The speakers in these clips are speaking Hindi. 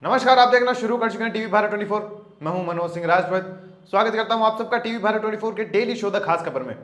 नमस्कार, आप देखना शुरू कर चुके हैं टीवी भारत 24। मैं हूं मनोज सिंह राजपूत। स्वागत करता हूं आप सबका टीवी भारत 24 के डेली शो द खास खबर में।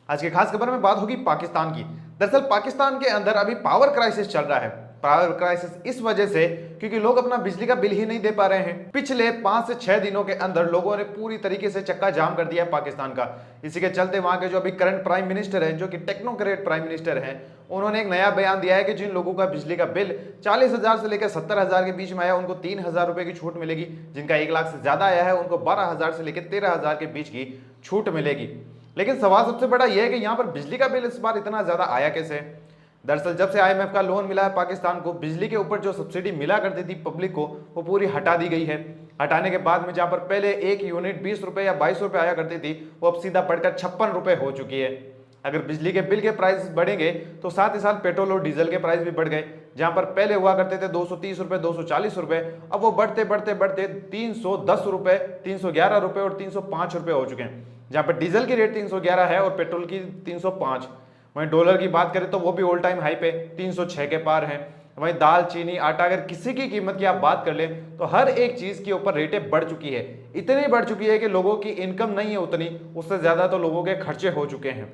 आज की खास खबर में बात होगी पाकिस्तान की। दरअसल पाकिस्तान के अंदर अभी पावर क्राइसिस चल रहा है। पावर क्राइसिस इस वजह से क्योंकि लोग अपना बिजली का बिल ही नहीं दे पा रहे हैं। पिछले 5 से 6 दिनों के अंदर लोगों ने पूरी तरीके से चक्का जाम कर दिया है पाकिस्तान का। इसी के चलते वहां के जो अभी करंट प्राइम मिनिस्टर है, जो कि टेक्नोक्रेट प्राइम मिनिस्टर हैं, उन्होंने एक नया बयान दिया है कि जिन लोगों का बिजली का बिल 40,000 से लेकर 70,000 के बीच में आया उनको 3,000 रुपए की छूट मिलेगी। जिनका 1 लाख से ज्यादा आया है उनको 12,000 से लेकर 13,000 के बीच की छूट मिलेगी। लेकिन सवाल सबसे बड़ा यह है कि यहाँ पर बिजली का बिल इस बार इतना ज्यादा आया कैसे। दरअसल जब से IMF का लोन मिला है पाकिस्तान को, बिजली के ऊपर जो सब्सिडी मिला करती थी पब्लिक को, वो पूरी हटा दी गई है। हटाने के बाद में जहां पर पहले एक यूनिट 20 रुपए या 22 रुपए आया करती थी, वो अब सीधा बढ़कर 56 रुपए हो चुकी है। अगर बिजली के बिल के प्राइस बढ़ेंगे तो साथ ही साथ पेट्रोल और डीजल के प्राइस भी बढ़ गए। जहां पर पहले हुआ करते थे 230 रुपए, 240 रुपए, अब वो बढ़ते बढ़ते बढ़ते 310 रुपए, 311 रुपए और 305 रुपए हो चुके हैं। जहां पर डीजल की रेट 311 है और पेट्रोल की 305। वहीं डॉलर की बात करें तो वो भी ऑल टाइम हाई पे 306 के पार है। वहीं दाल, चीनी, आटा, अगर किसी की कीमत की आप बात कर लें तो हर एक चीज के ऊपर रेटें बढ़ चुकी है। इतनी बढ़ चुकी है कि लोगों की इनकम नहीं है उतनी, उससे ज्यादा तो लोगों के खर्चे हो चुके हैं।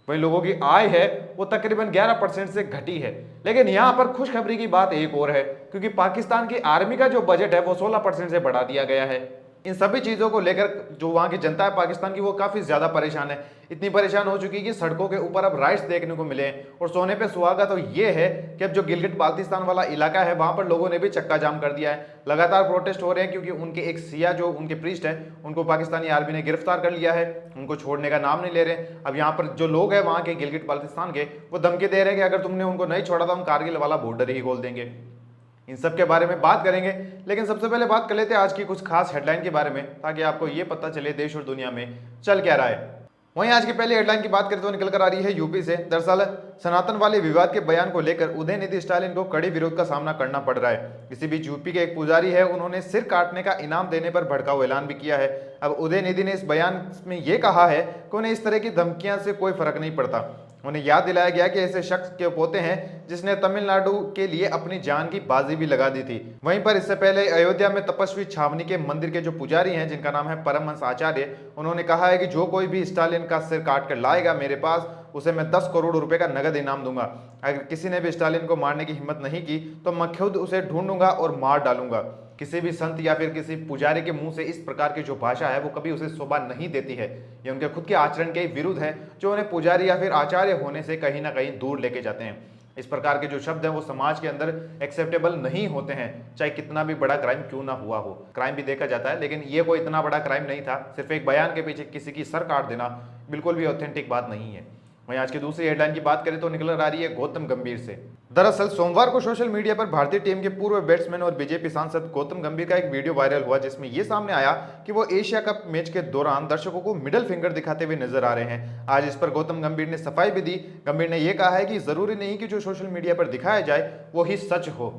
वहीं लोगों की आय है वो तकरीबन 11% से घटी है। लेकिन यहां पर खुशखबरी की बात एक और है, क्योंकि पाकिस्तान की आर्मी का जो बजट है वो 16% से बढ़ा दिया गया है। इन सभी चीजों को लेकर जो वहां की जनता है पाकिस्तान की, वो काफी ज्यादा परेशान है। इतनी परेशान हो चुकी है कि सड़कों के ऊपर अब राइट्स देखने को मिले हैं। और सोने पे सुहागा तो ये है कि अब जो गिलगिट बाल्टिस्तान वाला इलाका है वहां पर लोगों ने भी चक्का जाम कर दिया है। लगातार प्रोटेस्ट हो रहे हैं क्योंकि उनके एक सिया जो उनके प्रीस्ट है उनको पाकिस्तानी आर्मी ने गिरफ्तार कर लिया है। उनको छोड़ने का नाम नहीं ले रहे। अब यहाँ पर जो लोग हैं वहां के गिलगिट बाल्टिस्तान के, वो धमकी दे रहे हैं कि अगर तुमने उनको नहीं छोड़ा तो हम कारगिल वाला बॉर्डर ही खोल देंगे। इन सब के बारे में बात करेंगे, लेकिन सबसे पहले बात कर लेते हैं आज की कुछ खास हेडलाइन के बारे में, ताकि आपको ये पता चले देश और दुनिया में चल क्या रहा है। वहीं आज की पहली हेडलाइन की बात करें तो निकल कर आ रही है यूपी से। दरअसल सनातन वाले विवाद के बयान को लेकर उदयनिधि स्टालिन को कड़ी विरोध का सामना करना पड़ रहा है। इसी बीच यूपी के एक पुजारी है, उन्होंने सिर काटने का इनाम देने पर भड़काऊ ऐलान भी किया है। अब उदयनिधि ने इस बयान में यह कहा है कि उन्हें इस तरह की धमकियां से कोई फर्क नहीं पड़ता। उन्हें याद दिलाया गया कि ऐसे शख्स के पोते हैं जिसने तमिलनाडु के लिए अपनी जान की बाजी भी लगा दी थी। वहीं पर इससे पहले अयोध्या में तपस्वी छावनी के मंदिर के जो पुजारी हैं, जिनका नाम है परमहंस आचार्य, उन्होंने कहा है कि जो कोई भी स्टालिन का सिर काट कर लाएगा मेरे पास, उसे मैं 10 करोड़ रुपए का नगद इनाम दूंगा। अगर किसी ने भी स्टालिन को मारने की हिम्मत नहीं की तो मैं खुद उसे ढूंढूंगा और मार डालूंगा। किसी भी संत या फिर किसी पुजारी के मुंह से इस प्रकार की जो भाषा है वो कभी उसे शोभा नहीं देती है। ये उनके खुद के आचरण के विरुद्ध है, जो उन्हें पुजारी या फिर आचार्य होने से कहीं ना कहीं दूर लेके जाते हैं। इस प्रकार के जो शब्द हैं वो समाज के अंदर एक्सेप्टेबल नहीं होते हैं, चाहे कितना भी बड़ा क्राइम क्यों ना हुआ हो। क्राइम भी देखा जाता है, लेकिन ये कोई इतना बड़ा क्राइम नहीं था। सिर्फ एक बयान के पीछे किसी की सर काट देना बिल्कुल भी ऑथेंटिक बात नहीं है। वहीं आज की दूसरी हेडलाइन की बात करें तो निकल आ रही है गौतम गंभीर से। दरअसल सोमवार को सोशल मीडिया पर भारतीय टीम के पूर्व बैट्समैन और बीजेपी सांसद गौतम गंभीर का एक वीडियो वायरल हुआ, जिसमें यह सामने आया कि वो एशिया कप मैच के दौरान दर्शकों को मिडिल फिंगर दिखाते हुए नजर आ रहे हैं। आज इस पर गौतम गंभीर ने सफाई भी दी। गंभीर ने यह कहा है कि जरूरी नहीं कि जो सोशल मीडिया पर दिखाया जाए वो ही सच हो।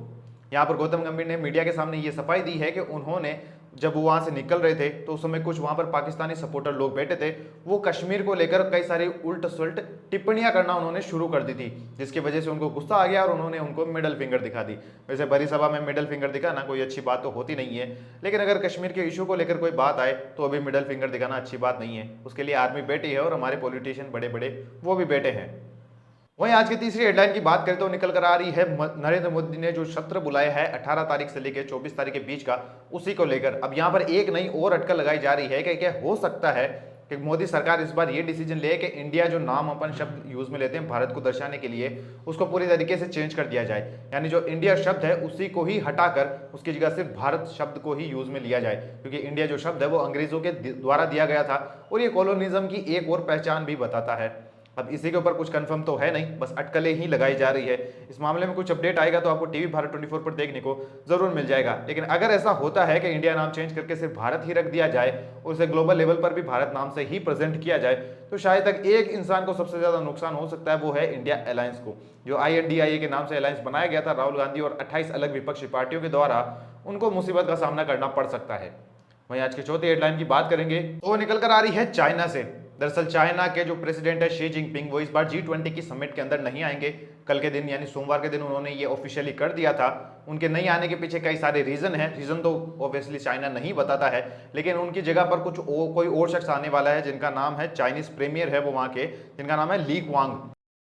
यहाँ पर गौतम गंभीर ने मीडिया के सामने ये सफाई दी है कि उन्होंने जब वो वहां से निकल रहे थे तो उस समय कुछ वहां पर पाकिस्तानी सपोर्टर लोग बैठे थे, वो कश्मीर को लेकर कई सारी उल्ट सुलट टिप्पणियां करना उन्होंने शुरू कर दी थी, जिसकी वजह से उनको गुस्सा आ गया और उन्होंने उनको मिडल फिंगर दिखा दी। वैसे बड़ी सभा में मिडल फिंगर दिखाना कोई अच्छी बात तो होती नहीं है, लेकिन अगर कश्मीर के इशू को लेकर कोई बात आए तो अभी मिडल फिंगर दिखाना अच्छी बात नहीं है। उसके लिए आर्मी बैठी है और हमारे पॉलिटिशियन बड़े बड़े वो भी बैठे हैं। वहीं आज की तीसरी हेडलाइन की बात करें तो निकल कर आ रही है नरेंद्र मोदी ने जो सत्र बुलाया है 18 तारीख से लेकर 24 तारीख के बीच का, उसी को लेकर अब यहाँ पर एक नई और अटकल लगाई जा रही है कि क्या हो सकता है कि मोदी सरकार इस बार ये डिसीजन ले कि इंडिया जो नाम अपन शब्द यूज में लेते हैं भारत को दर्शाने के लिए, उसको पूरी तरीके से चेंज कर दिया जाए। यानी जो इंडिया शब्द है उसी को ही हटाकर उसकी जगह सिर्फ भारत शब्द को ही यूज में लिया जाए, क्योंकि इंडिया जो शब्द है वो अंग्रेजों के द्वारा दिया गया था और ये कॉलोनिज्म की एक और पहचान भी बताता है। अब इसी के ऊपर कुछ कंफर्म तो है नहीं, बस अटकलें ही लगाई जा रही है। इस मामले में कुछ अपडेट आएगा तो आपको टीवी भारत 24 पर देखने को जरूर मिल जाएगा। लेकिन अगर ऐसा होता है कि इंडिया नाम चेंज करके सिर्फ भारत ही रख दिया जाए और उसे ग्लोबल लेवल पर भी भारत नाम से ही प्रेजेंट किया जाए, तो शायद तक एक इंसान को सबसे ज्यादा नुकसान हो सकता है, वो है इंडिया अलायंस को। जो INDIA के नाम से अलायंस बनाया गया था राहुल गांधी और 28 अलग विपक्षी पार्टियों के द्वारा, उनको मुसीबत का सामना करना पड़ सकता है। वहीं आज की चौथी हेडलाइन की बात करेंगे तो निकल कर आ रही है चाइना से। दरअसल चाइना के जो प्रेसिडेंट है शी जिनपिंग वो इस बार G20 की समिट के अंदर नहीं आएंगे। कल के दिन यानी सोमवार के दिन उन्होंने ये ऑफिशियली कर दिया था। उनके नहीं आने के पीछे कई सारे रीजन है। रीजन तो ऑब्वियसली चाइना नहीं बताता है, लेकिन उनकी जगह पर कोई और शख्स आने वाला है जिनका नाम है, चाइनीज प्रीमियर है वो वहां के, जिनका नाम है ली क्वांग।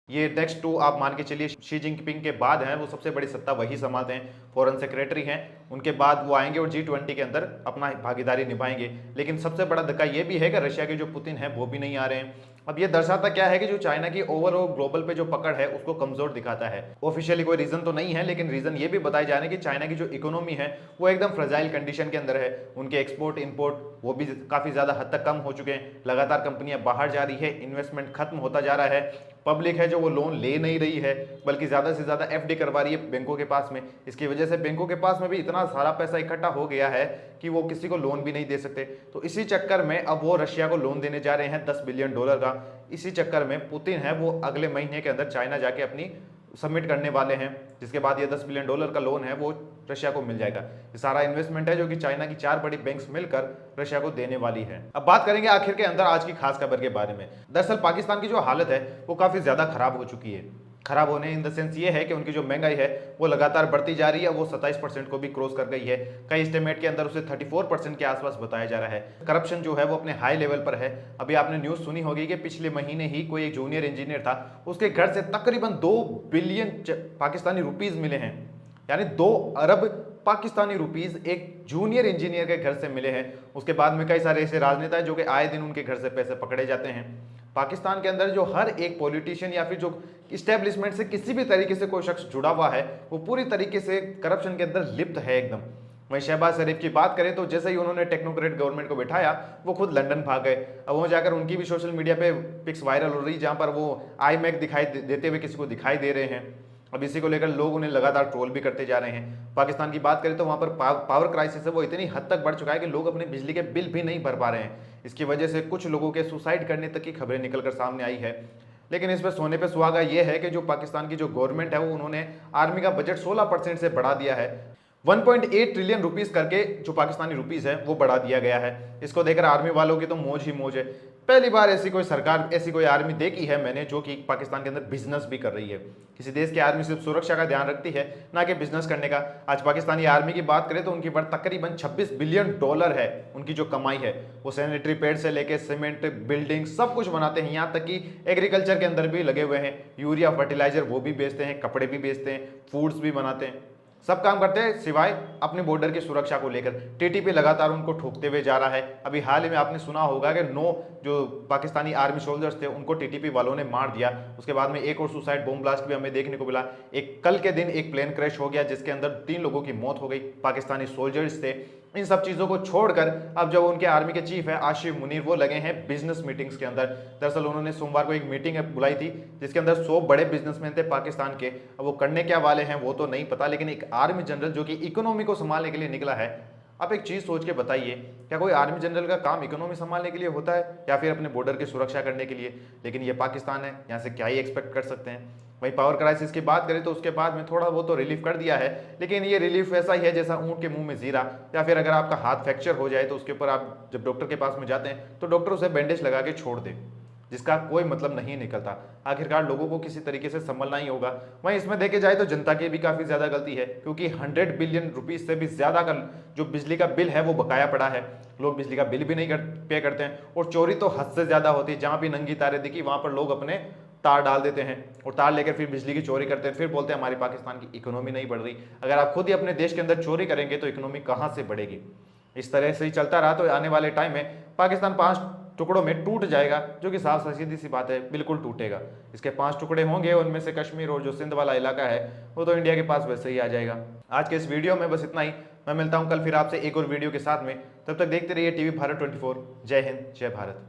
ये नेक्स्ट टू आप मान के चलिए शी जिनपिंग के बाद हैं, वो सबसे बड़ी सत्ता वही संभालते हैं, फॉरेन सेक्रेटरी हैं। उनके बाद वो आएंगे और G20 के अंदर अपना भागीदारी निभाएंगे। लेकिन सबसे बड़ा धक्का ये भी है कि रशिया के जो पुतिन है वो भी नहीं आ रहे हैं। अब ये दर्शाता क्या है कि जो चाइना की ओवरऑल ग्लोबल पे जो पकड़ है उसको कमजोर दिखाता है। ऑफिशियली कोई रीजन तो नहीं है, लेकिन रीजन ये भी बताए जा रहे हैं कि चाइना की जो इकोनॉमी है वो एकदम फ्रजाइल कंडीशन के अंदर है। उनके एक्सपोर्ट इंपोर्ट वो भी काफी ज्यादा हद तक कम हो चुके हैं। लगातार कंपनियां बाहर जा रही है, इन्वेस्टमेंट खत्म होता जा रहा है। पब्लिक है जो वो लोन ले नहीं रही है, बल्कि ज्यादा से ज्यादा FD करवा रही है बैंकों के पास में। इसकी वजह से बैंकों के पास में भी इतना सारा पैसा इकट्ठा हो गया है कि वो किसी को लोन भी नहीं दे सकते। तो इसी चक्कर में अब वो रशिया को लोन देने जा रहे हैं $10 बिलियन का। इसी चक्कर में पुतिन है वो अगले महीने के अंदर चाइना जाके अपनी सबमिट करने वाले हैं, जिसके बाद ये $10 बिलियन का लोन है वो रशिया को मिल जाएगा। ये सारा इन्वेस्टमेंट है जो कि चाइना की 4 बड़ी बैंक्स मिलकर रशिया को देने वाली है। अब बात करेंगे आखिर के अंदर आज की खास खबर के बारे में। दरअसल पाकिस्तान की जो हालत है वो काफी ज्यादा खराब हो चुकी है। खराब होने इन द सेंस ये है कि उनकी जो महंगाई है वो लगातार बढ़ती जा रही है, वो 27% को भी क्रॉस कर गई है। कई एस्टिमेट के अंदर उसे 34% के आसपास बताया जा रहा है। करप्शन जो है वो अपने हाई लेवल पर है। अभी आपने न्यूज सुनी होगी कि पिछले महीने ही कोई एक जूनियर इंजीनियर था, उसके घर से तकरीबन 2 बिलियन पाकिस्तानी रुपीज मिले हैं, यानी 2 अरब पाकिस्तानी रुपीज एक जूनियर इंजीनियर के घर से मिले हैं। उसके बाद में कई सारे ऐसे राजनेता है जो कि आए दिन उनके घर से पैसे पकड़े जाते हैं। पाकिस्तान के अंदर जो हर एक पॉलिटिशियन या फिर जो इस्टेब्लिशमेंट से किसी भी तरीके से कोई शख्स जुड़ा हुआ है वो पूरी तरीके से करप्शन के अंदर लिप्त है एकदम। वहीं शहबाज शरीफ की बात करें तो जैसे ही उन्होंने टेक्नोक्रेट गवर्नमेंट को बिठाया वो खुद लंदन भाग गए। अब वहाँ जाकर उनकी भी सोशल मीडिया पे पिक्स वायरल हो रही जहाँ पर वो iMac दिखाई देते हुए किसी को दिखाई दे रहे हैं। अब इसी को लेकर लोग उन्हें लगातार ट्रोल भी करते जा रहे हैं। पाकिस्तान की बात करें तो वहाँ पर पावर क्राइसिस है वो इतनी हद तक बढ़ चुका है कि लोग अपने बिजली के बिल भी नहीं भर पा रहे हैं। इसकी वजह से कुछ लोगों के सुसाइड करने तक की खबरें निकलकर सामने आई है। लेकिन इसमें सोने पे सुहागा ये है कि जो पाकिस्तान की जो गवर्नमेंट है वो उन्होंने आर्मी का बजट 16% से बढ़ा दिया है। 1.8 ट्रिलियन रुपीस करके जो पाकिस्तानी रुपीस है वो बढ़ा दिया गया है। इसको देखकर आर्मी वालों की तो मौज ही मौज है। पहली बार ऐसी कोई सरकार, ऐसी कोई आर्मी देखी है मैंने जो कि पाकिस्तान के अंदर बिजनेस भी कर रही है। किसी देश की आर्मी सिर्फ सुरक्षा का ध्यान रखती है, ना कि बिजनेस करने का। आज पाकिस्तानी आर्मी की बात करें तो उनकी वर्थ तकरीबन $26 बिलियन है। उनकी जो कमाई है वो सैनिटरी पैड से लेके सीमेंट, बिल्डिंग सब कुछ बनाते हैं। यहाँ तक कि एग्रीकल्चर के अंदर भी लगे हुए हैं। यूरिया, फर्टिलाइजर वो भी बेचते हैं, कपड़े भी बेचते हैं, फूड्स भी बनाते हैं, सब काम करते हैं सिवाय अपने बॉर्डर की सुरक्षा को लेकर। TTP लगातार उनको ठोकते हुए जा रहा है। अभी हाल ही में आपने सुना होगा कि 9 जो पाकिस्तानी आर्मी सोल्जर्स थे उनको TTP वालों ने मार दिया। उसके बाद में एक और सुसाइड बॉम्ब ब्लास्ट भी हमें देखने को मिला। एक कल के दिन एक प्लेन क्रैश हो गया जिसके अंदर 3 लोगों की मौत हो गई, पाकिस्तानी सोल्जर्स थे। इन सब चीज़ों को छोड़कर अब जब उनके आर्मी के चीफ है आशिफ मुनीर, वो लगे हैं बिजनेस मीटिंग्स के अंदर। दरअसल उन्होंने सोमवार को एक मीटिंग बुलाई थी जिसके अंदर 100 बड़े बिजनेसमैन थे पाकिस्तान के। अब वो करने क्या वाले हैं वो तो नहीं पता, लेकिन एक आर्मी जनरल जो कि इकोनॉमी को संभालने के लिए निकला है। आप एक चीज़ सोच के बताइए, क्या कोई आर्मी जनरल का काम इकोनॉमी संभालने के लिए होता है या फिर अपने बॉर्डर की सुरक्षा करने के लिए? लेकिन ये पाकिस्तान है, यहाँ से क्या ही एक्सपेक्ट कर सकते हैं। वहीं पावर क्राइसिस की बात करें तो उसके बाद में थोड़ा वो तो रिलीफ कर दिया है, लेकिन ये रिलीफ ऐसा ही है जैसा ऊँट के मुंह में जीरा, या फिर अगर आपका हाथ फ्रैक्चर हो जाए तो उसके ऊपर आप जब डॉक्टर के पास में जाते हैं तो डॉक्टर उसे बैंडेज लगा के छोड़ दे, जिसका कोई मतलब नहीं निकलता। आखिरकार लोगों को किसी तरीके से संभलना ही होगा। वहीं इसमें देखे जाए तो जनता की भी काफ़ी ज़्यादा गलती है, क्योंकि 100 बिलियन रुपीज़ से भी ज़्यादा का जो बिजली का बिल है वो बकाया पड़ा है। लोग बिजली का बिल भी नहीं पे करते हैं, और चोरी तो हद से ज़्यादा होती है। जहाँ भी नंगी तारे दिखी वहाँ पर लोग अपने तार डाल देते हैं और तार लेकर फिर बिजली की चोरी करते हैं। फिर बोलते हैं हमारी पाकिस्तान की इकोनॉमी नहीं बढ़ रही। अगर आप खुद ही अपने देश के अंदर चोरी करेंगे तो इकोनॉमी कहाँ से बढ़ेगी? इस तरह से ही चलता रहा तो आने वाले टाइम में पाकिस्तान 5 टुकड़ों में टूट जाएगा, जो कि साफ सीधी सी बात है, बिल्कुल टूटेगा। इसके 5 टुकड़े होंगे, उनमें से कश्मीर और जो सिंध वाला इलाका है वो तो इंडिया के पास वैसे ही आ जाएगा। आज के इस वीडियो में बस इतना ही। मैं मिलता हूं कल फिर आपसे एक और वीडियो के साथ में। तब तक देखते रहिए टीवी भारत 24। जय हिंद, जय भारत।